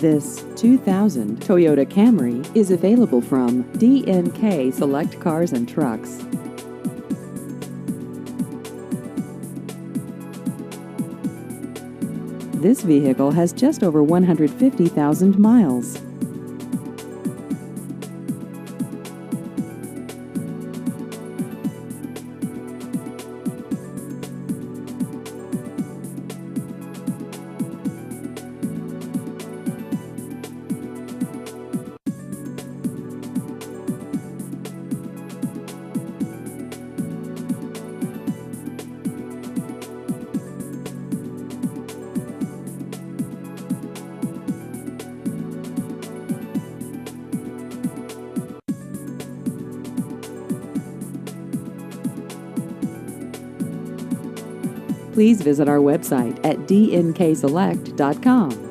This 2000 Toyota Camry is available from DNK Select Cars and Trucks. This vehicle has just over 150,000 miles. Please visit our website at dnkselect.com.